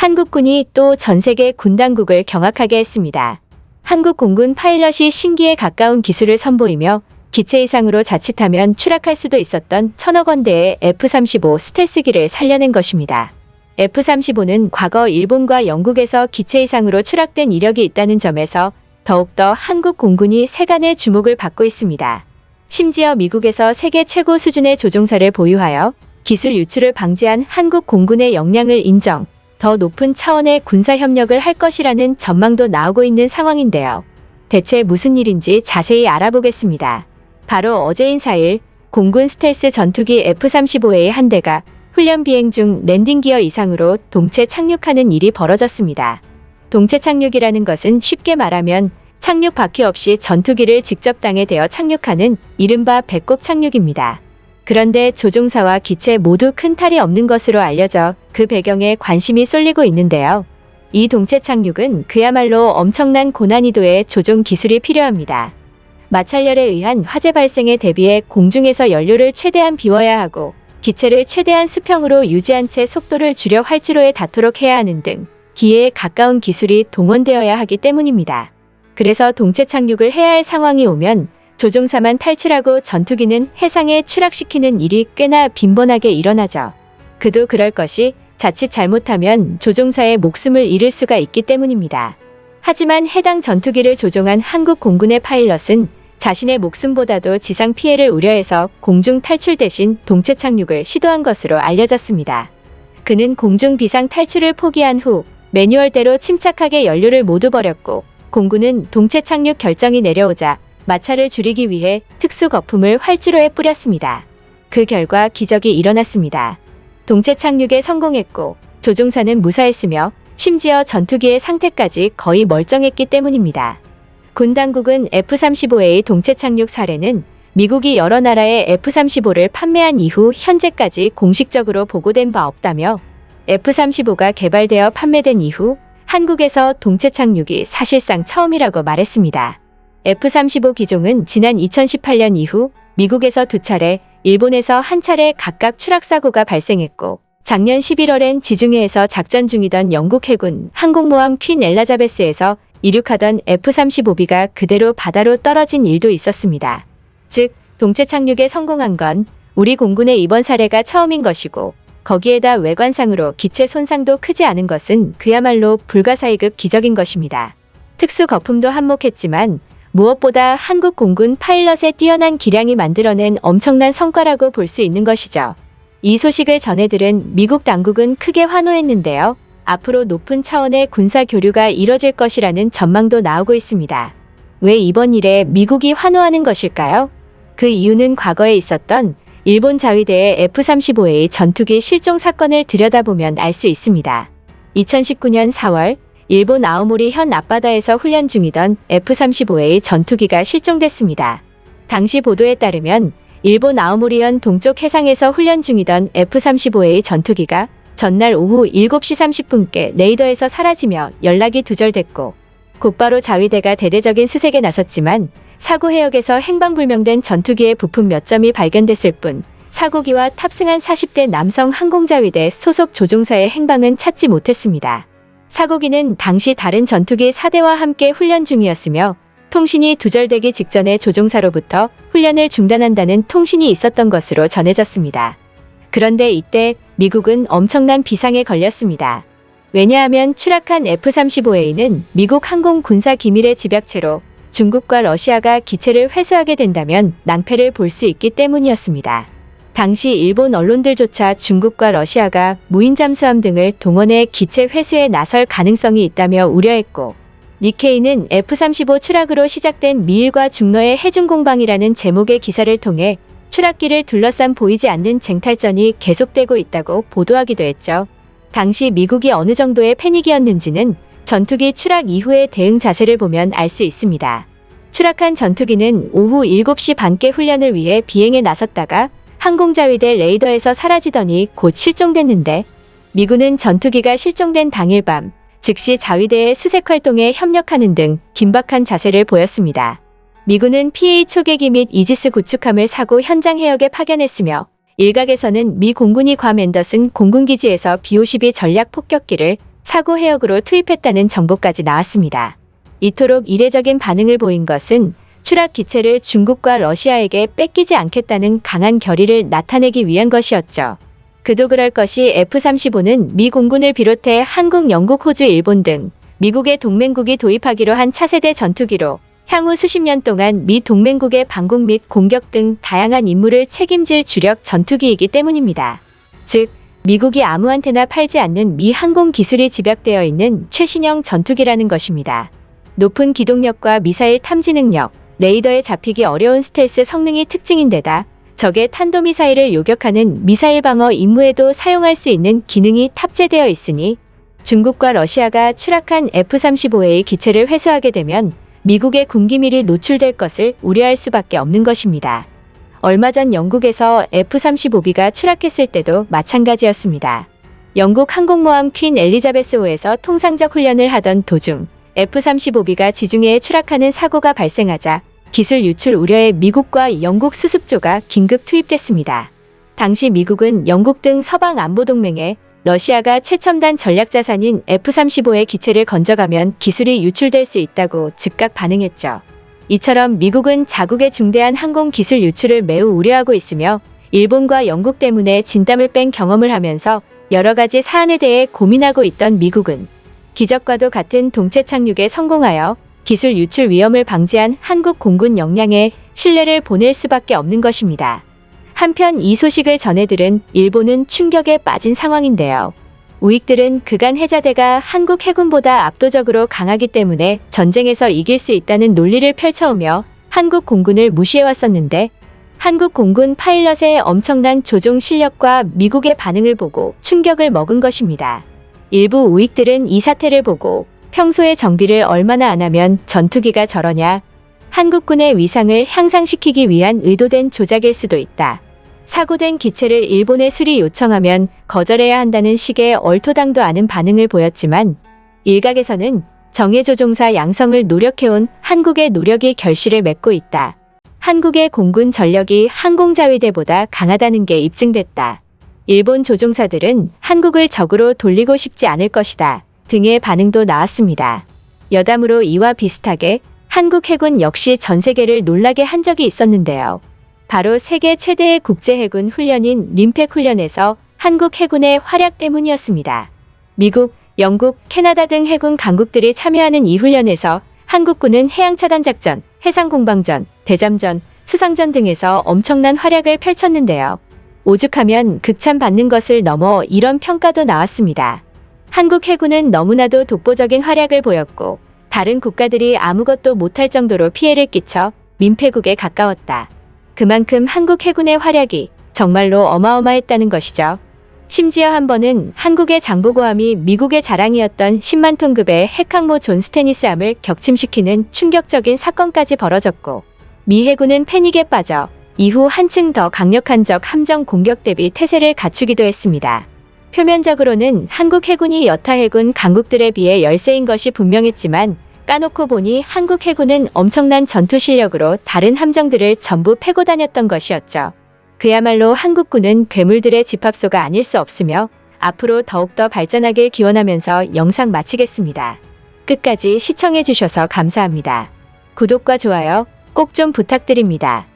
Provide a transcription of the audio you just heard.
한국군이 또 전세계 군 당국을 경악하게 했습니다. 한국 공군 파일럿이 신기에 가까운 기술을 선보이며 기체 이상으로 자칫하면 추락할 수도 있었던 1000억 원대의 F-35 스텔스기를 살려낸 것입니다. F-35는 과거 일본과 영국에서 기체 이상으로 추락된 이력이 있다는 점에서 더욱더 한국 공군이 세간의 주목을 받고 있습니다. 심지어 미국에서 세계 최고 수준의 조종사를 보유하여 기술 유출을 방지한 한국 공군의 역량을 인정, 더 높은 차원의 군사협력을 할 것이라는 전망도 나오고 있는 상황인데요. 대체 무슨 일인지 자세히 알아보겠습니다. 바로 어제인 4일 공군 스텔스 전투기 F-35A 한 대가 훈련 비행 중 랜딩 기어 이상으로 동체 착륙하는 일이 벌어졌습니다. 동체 착륙이라는 것은 쉽게 말하면 착륙 바퀴 없이 전투기를 직접 땅에 대어 착륙하는 이른바 배꼽 착륙입니다. 그런데 조종사와 기체 모두 큰 탈이 없는 것으로 알려져 그 배경에 관심이 쏠리고 있는데요. 이 동체 착륙은 그야말로 엄청난 고난이도의 조종 기술이 필요합니다. 마찰열에 의한 화재 발생에 대비해 공중에서 연료를 최대한 비워야 하고 기체를 최대한 수평으로 유지한 채 속도를 줄여 활주로에 닿도록 해야 하는 등 기회에 가까운 기술이 동원되어야 하기 때문입니다. 그래서 동체 착륙을 해야 할 상황이 오면 조종사만 탈출하고 전투기는 해상에 추락시키는 일이 꽤나 빈번하게 일어나죠. 그도 그럴 것이 자칫 잘못하면 조종사의 목숨을 잃을 수가 있기 때문입니다. 하지만 해당 전투기를 조종한 한국 공군의 파일럿은 자신의 목숨보다도 지상 피해를 우려해서 공중 탈출 대신 동체 착륙을 시도한 것으로 알려졌습니다. 그는 공중 비상 탈출을 포기한 후 매뉴얼대로 침착하게 연료를 모두 버렸고 공군은 동체 착륙 결정이 내려오자 마찰을 줄이기 위해 특수 거품을 활주로에 뿌렸습니다. 그 결과 기적이 일어났습니다. 동체 착륙에 성공했고 조종사는 무사했으며 심지어 전투기의 상태까지 거의 멀쩡했기 때문입니다. 군 당국은 F-35A 동체 착륙 사례는 미국이 여러 나라에 F-35를 판매한 이후 현재까지 공식적으로 보고된 바 없다며 F-35가 개발되어 판매된 이후 한국에서 동체 착륙이 사실상 처음이라고 말했습니다. F-35 기종은 지난 2018년 이후 미국에서 2차례, 일본에서 1차례 각각 추락사고가 발생했고 작년 11월엔 지중해에서 작전 중이던 영국 해군 항공모함 퀸 엘리자베스에서 이륙하던 F-35B가 그대로 바다로 떨어진 일도 있었습니다. 즉, 동체 착륙에 성공한 건 우리 공군의 이번 사례가 처음인 것이고 거기에다 외관상으로 기체 손상도 크지 않은 것은 그야말로 불가사의급 기적인 것입니다. 특수 거품도 한몫했지만 무엇보다 한국 공군 파일럿의 뛰어난 기량이 만들어낸 엄청난 성과라고 볼 수 있는 것이죠. 이 소식을 전해들은 미국 당국은 크게 환호했는데요. 앞으로 높은 차원의 군사 교류가 이뤄질 것이라는 전망도 나오고 있습니다. 왜 이번 일에 미국이 환호하는 것일까요? 그 이유는 과거에 있었던 일본 자위대의 F-35A 전투기 실종 사건을 들여다보면 알 수 있습니다. 2019년 4월 일본 아오모리 현 앞바다에서 훈련 중이던 F-35A 전투기가 실종됐습니다. 당시 보도에 따르면 일본 아오모리현 동쪽 해상에서 훈련 중이던 F-35A 전투기가 전날 오후 7시 30분께 레이더에서 사라지며 연락이 두절됐고 곧바로 자위대가 대대적인 수색에 나섰지만 사고 해역에서 행방불명된 전투기의 부품 몇 점이 발견됐을 뿐 사고기와 탑승한 40대 남성 항공자위대 소속 조종사의 행방은 찾지 못했습니다. 사고기는 당시 다른 전투기 4대와 함께 훈련 중이었으며 통신이 두절되기 직전에 조종사로부터 훈련을 중단한다는 통신이 있었던 것으로 전해졌습니다. 그런데 이때 미국은 엄청난 비상에 걸렸습니다. 왜냐하면 추락한 F-35A는 미국 항공 군사 기밀의 집약체로 중국과 러시아가 기체를 회수하게 된다면 낭패를 볼 수 있기 때문이었습니다. 당시 일본 언론들조차 중국과 러시아가 무인 잠수함 등을 동원해 기체 회수에 나설 가능성이 있다며 우려했고 니케이는 F-35 추락으로 시작된 미일과 중러의 해중공방이라는 제목의 기사를 통해 추락기를 둘러싼 보이지 않는 쟁탈전이 계속되고 있다고 보도하기도 했죠. 당시 미국이 어느 정도의 패닉이었는지는 전투기 추락 이후의 대응 자세를 보면 알 수 있습니다. 추락한 전투기는 오후 7시 반께 훈련을 위해 비행에 나섰다가 항공자위대 레이더에서 사라지더니 곧 실종됐는데 미군은 전투기가 실종된 당일 밤 즉시 자위대의 수색 활동에 협력하는 등 긴박한 자세를 보였습니다. 미군은 PA 초계기 및 이지스 구축함을 사고 현장 해역에 파견했으며 일각에서는 미 공군이 괌 앤더슨 공군기지에서 B-52 전략 폭격기를 사고 해역으로 투입했다는 정보까지 나왔습니다. 이토록 이례적인 반응을 보인 것은 추락 기체를 중국과 러시아에게 뺏기지 않겠다는 강한 결의를 나타내기 위한 것이었죠. 그도 그럴 것이 F-35는 미 공군을 비롯해 한국, 영국, 호주, 일본 등 미국의 동맹국이 도입하기로 한 차세대 전투기로 향후 수십 년 동안 미 동맹국의 방공 및 공격 등 다양한 임무를 책임질 주력 전투기이기 때문입니다. 즉, 미국이 아무한테나 팔지 않는 미 항공 기술이 집약되어 있는 최신형 전투기라는 것입니다. 높은 기동력과 미사일 탐지 능력, 레이더에 잡히기 어려운 스텔스 성능이 특징인데다 적의 탄도미사일을 요격하는 미사일 방어 임무에도 사용할 수 있는 기능이 탑재되어 있으니 중국과 러시아가 추락한 F-35A 기체를 회수하게 되면 미국의 군기밀이 노출될 것을 우려할 수밖에 없는 것입니다. 얼마 전 영국에서 F-35B가 추락했을 때도 마찬가지였습니다. 영국 항공모함 퀸 엘리자베스호에서 통상적 훈련을 하던 도중 F-35B가 지중해에 추락하는 사고가 발생하자 기술 유출 우려에 미국과 영국 수습조가 긴급 투입됐습니다. 당시 미국은 영국 등 서방 안보동맹에 러시아가 최첨단 전략자산인 F-35의 기체를 건져가면 기술이 유출될 수 있다고 즉각 반응했죠. 이처럼 미국은 자국의 중대한 항공 기술 유출을 매우 우려하고 있으며 일본과 영국 때문에 진땀을 뺀 경험을 하면서 여러 가지 사안에 대해 고민하고 있던 미국은 기적과도 같은 동체 착륙에 성공하여 기술 유출 위험을 방지한 한국 공군 역량에 신뢰를 보낼 수밖에 없는 것입니다. 한편 이 소식을 전해들은 일본은 충격에 빠진 상황인데요. 우익들은 그간 해자대가 한국 해군보다 압도적으로 강하기 때문에 전쟁에서 이길 수 있다는 논리를 펼쳐오며 한국 공군을 무시해왔었는데 한국 공군 파일럿의 엄청난 조종 실력과 미국의 반응을 보고 충격을 먹은 것입니다. 일부 우익들은 이 사태를 보고 평소에 정비를 얼마나 안 하면 전투기가 저러냐, 한국군의 위상을 향상시키기 위한 의도된 조작일 수도 있다. 사고된 기체를 일본에 수리 요청하면 거절해야 한다는 식의 얼토당도 않은 반응을 보였지만 일각에서는 정예조종사 양성을 노력해온 한국의 노력이 결실을 맺고 있다. 한국의 공군 전력이 항공자위대보다 강하다는 게 입증됐다. 일본 조종사들은 한국을 적으로 돌리고 싶지 않을 것이다. 등의 반응도 나왔습니다. 여담으로 이와 비슷하게 한국 해군 역시 전 세계를 놀라게 한 적이 있었는데요. 바로 세계 최대의 국제해군 훈련인 림팩 훈련에서 한국 해군의 활약 때문이었습니다. 미국, 영국, 캐나다 등 해군 강국들이 참여하는 이 훈련에서 한국군은 해양차단작전, 해상공방전, 대잠전, 수상전 등에서 엄청난 활약을 펼쳤는데요. 오죽하면 극찬받는 것을 넘어 이런 평가도 나왔습니다. 한국 해군은 너무나도 독보적인 활약을 보였고 다른 국가들이 아무것도 못할 정도로 피해를 끼쳐 민폐국에 가까웠다. 그만큼 한국 해군의 활약이 정말로 어마어마했다는 것이죠. 심지어 한 번은 한국의 장보고함이 미국의 자랑이었던 10만 톤급의 핵항모 존 스테니스함을 격침시키는 충격적인 사건까지 벌어졌고 미 해군은 패닉에 빠져 이후 한층 더 강력한 적 함정 공격 대비 태세를 갖추기도 했습니다. 표면적으로는 한국 해군이 여타 해군 강국들에 비해 열세인 것이 분명했지만 까놓고 보니 한국 해군은 엄청난 전투 실력으로 다른 함정들을 전부 패고 다녔던 것이었죠. 그야말로 한국군은 괴물들의 집합소가 아닐 수 없으며 앞으로 더욱더 발전하길 기원하면서 영상 마치겠습니다. 끝까지 시청해주셔서 감사합니다. 구독과 좋아요 꼭 좀 부탁드립니다.